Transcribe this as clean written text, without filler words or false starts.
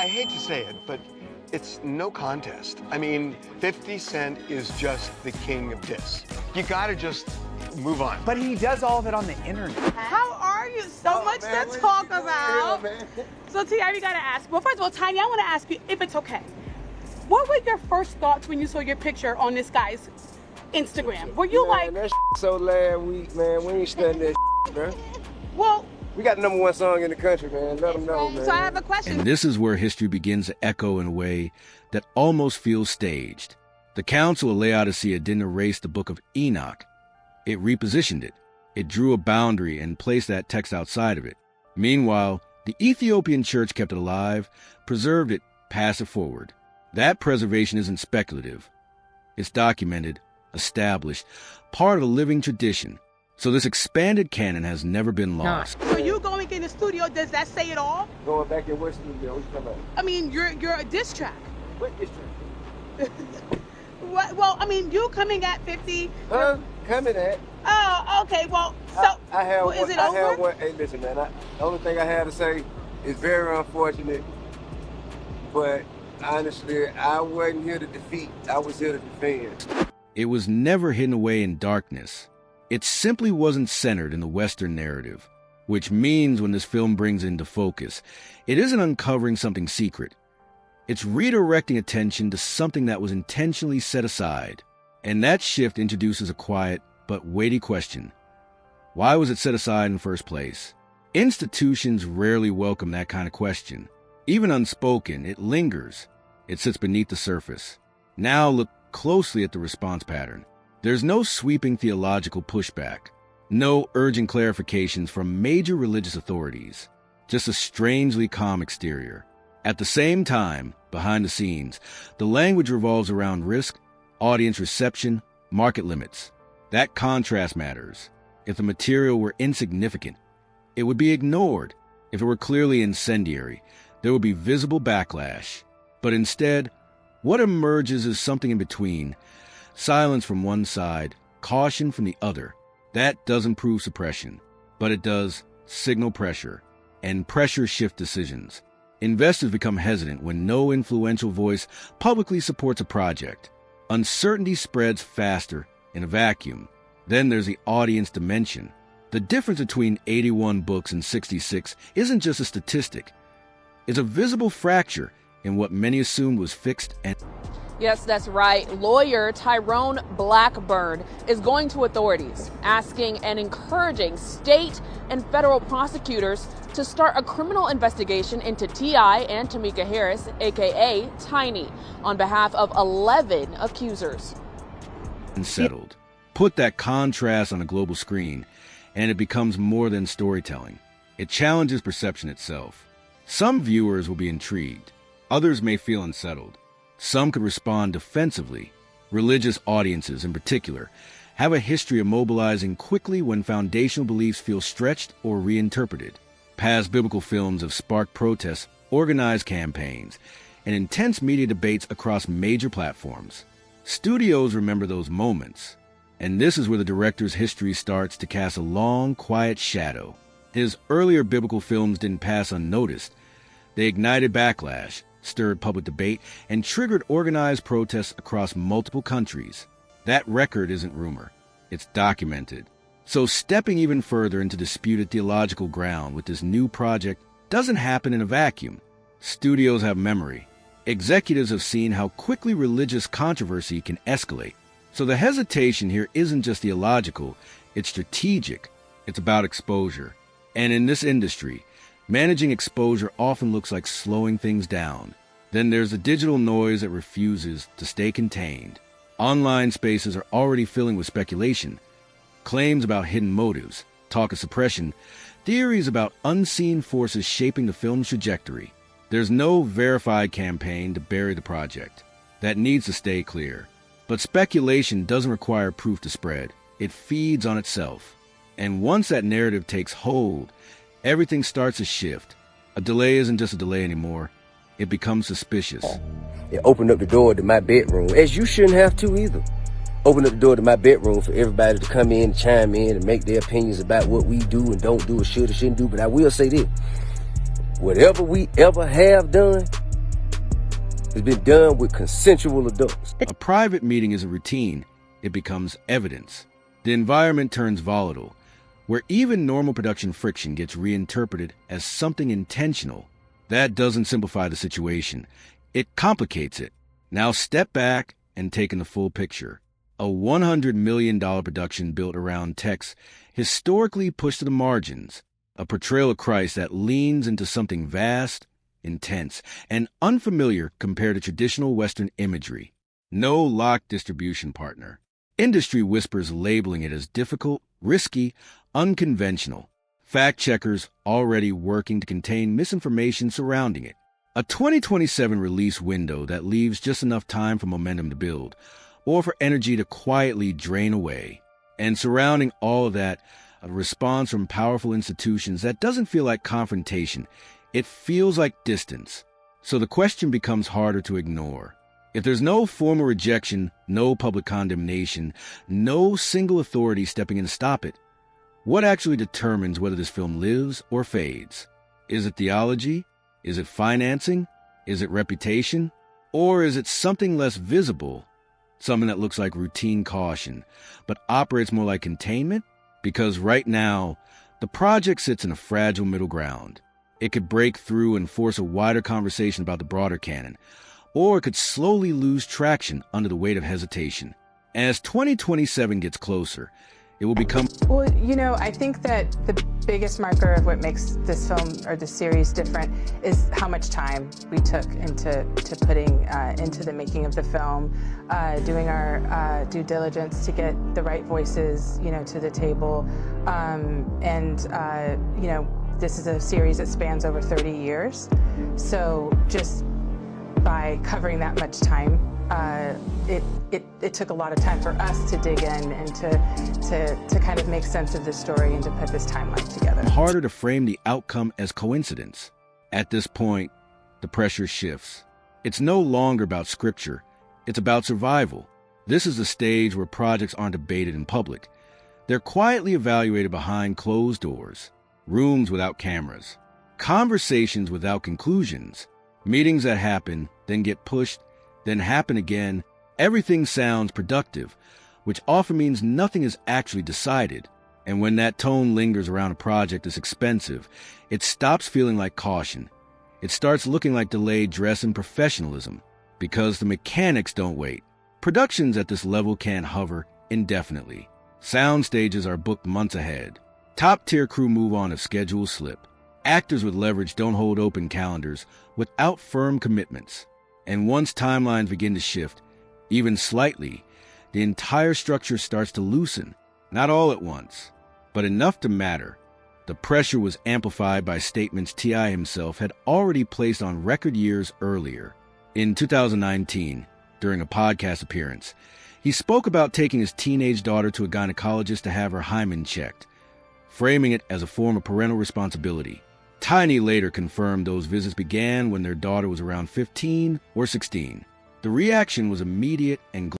I hate to say it, but it's no contest. I mean, 50 Cent is just the king of diss. You gotta just move on. But he does all of it on the internet. How are you? So much to talk about. So, T.I., we gotta ask. Well, first of all, Tiny, I wanna ask you, if it's okay, what were your first thoughts when you saw your picture on this guy's Instagram? Were you like... That so last week, man, we ain't studying that bro. Well... We got the #1 song in the country, man. Let them know, man. So I have a question. And this is where history begins to echo in a way that almost feels staged. The council of Laodicea didn't erase the book of Enoch. It repositioned it. It drew a boundary and placed that text outside of it. Meanwhile, the Ethiopian church kept it alive, preserved it, passed it forward. That preservation isn't speculative. It's documented, established, part of a living tradition. So this expanded canon has never been lost. So you going in the studio, does that say it all? Going back in what studio? What you talking about? I mean, you're a diss track. What diss track? What, well, I mean, you coming at 50. Coming at. Oh, okay. Well, so I have well, is it I over? have one. Hey, listen, man. The only thing I have to say is very unfortunate, but honestly, I wasn't here to defeat. I was here to defend. It was never hidden away in darkness. It simply wasn't centered in the Western narrative, which means when this film brings into focus, it isn't uncovering something secret. It's redirecting attention to something that was intentionally set aside. And that shift introduces a quiet but weighty question. Why was it set aside in the first place? Institutions rarely welcome that kind of question. Even unspoken, it lingers. It sits beneath the surface. Now look closely at the response pattern. There's no sweeping theological pushback, no urgent clarifications from major religious authorities, just a strangely calm exterior. At the same time, behind the scenes, the language revolves around risk, audience reception, market limits. That contrast matters. If the material were insignificant, it would be ignored. If it were clearly incendiary, there would be visible backlash. But instead, what emerges is something in between. Silence from one side, caution from the other. That doesn't prove suppression, but it does signal pressure, and pressure shifts decisions. Investors become hesitant when no influential voice publicly supports a project. Uncertainty spreads faster in a vacuum. Then there's the audience dimension. The difference between 81 books and 66 isn't just a statistic. It's a visible fracture in what many assumed was fixed and... Yes, that's right. Lawyer Tyrone Blackburn is going to authorities, asking and encouraging state and federal prosecutors to start a criminal investigation into T.I. and Tamika Harris, a.k.a. Tiny, on behalf of 11 accusers. Settled. Put that contrast on a global screen, and it becomes more than storytelling. It challenges perception itself. Some viewers will be intrigued. Others may feel unsettled. Some could respond defensively. Religious audiences, in particular, have a history of mobilizing quickly when foundational beliefs feel stretched or reinterpreted. Past biblical films have sparked protests, organized campaigns, and intense media debates across major platforms. Studios remember those moments, and this is where the director's history starts to cast a long, quiet shadow. His earlier biblical films didn't pass unnoticed. They ignited backlash, stirred public debate, and triggered organized protests across multiple countries. That record isn't rumor. It's documented. So stepping even further into disputed theological ground with this new project doesn't happen in a vacuum. Studios have memory. Executives have seen how quickly religious controversy can escalate. So the hesitation here isn't just theological, it's strategic. It's about exposure. And in this industry, managing exposure often looks like slowing things down. Then there's the digital noise that refuses to stay contained. Online spaces are already filling with speculation, claims about hidden motives, talk of suppression, theories about unseen forces shaping the film's trajectory. There's no verified campaign to bury the project. That needs to stay clear. But speculation doesn't require proof to spread. It feeds on itself. And once that narrative takes hold, everything starts to shift. A delay isn't just a delay anymore. It becomes suspicious. It opened up the door to my bedroom, as you shouldn't have to either. Opened up the door to my bedroom for everybody to come in, chime in, and make their opinions about what we do and don't do or should or shouldn't do. But I will say this. Whatever we ever have done, It's been done with consensual adults. A private meeting is a routine. It becomes evidence. The environment turns volatile, where even normal production friction gets reinterpreted as something intentional. That doesn't simplify the situation. It complicates it. Now step back and take in the full picture. A $100 million production built around texts historically pushed to the margins. A portrayal of Christ that leans into something vast, intense, and unfamiliar compared to traditional Western imagery. No locked distribution partner. Industry whispers labeling it as difficult, risky, unconventional. Fact checkers already working to contain misinformation surrounding it. A 2027 release window that leaves just enough time for momentum to build, or for energy to quietly drain away. And surrounding all of that, a response from powerful institutions that doesn't feel like confrontation. It feels like distance. So the question becomes harder to ignore. If there's no formal rejection, no public condemnation, no single authority stepping in to stop it, what actually determines whether this film lives or fades? Is it theology? Is it financing? Is it reputation? Or is it something less visible? Something that looks like routine caution, but operates more like containment? Because right now, the project sits in a fragile middle ground. It could break through and force a wider conversation about the broader canon, or it could slowly lose traction under the weight of hesitation. As 2027 gets closer, it will become... Well, you know, I think that the biggest marker of what makes this film or this series different is how much time we took into putting into the making of the film, doing our due diligence to get the right voices, you know, to the table. You know, this is a series that spans over 30 years. So just by covering that much time, it took a lot of time for us to dig in and to kind of make sense of this story and to put this timeline together. Harder to frame the outcome as coincidence. At this point, the pressure shifts. It's no longer about scripture. It's about survival. This is a stage where projects aren't debated in public. They're quietly evaluated behind closed doors, rooms without cameras, conversations without conclusions, meetings that happen, then get pushed, then happen again. Everything sounds productive, which often means nothing is actually decided. And when that tone lingers around a project that's expensive, it stops feeling like caution. It starts looking like delayed dress and professionalism, because the mechanics don't wait. Productions at this level can't hover indefinitely. Sound stages are booked months ahead. Top-tier crew move on if schedules slip. Actors with leverage don't hold open calendars without firm commitments. And once timelines begin to shift, even slightly, the entire structure starts to loosen. Not all at once, but enough to matter. The pressure was amplified by statements T.I. himself had already placed on record years earlier. In 2019, during a podcast appearance, he spoke about taking his teenage daughter to a gynecologist to have her hymen checked, framing it as a form of parental responsibility. Tiny later confirmed those visits began when their daughter was around 15 or 16. The reaction was immediate and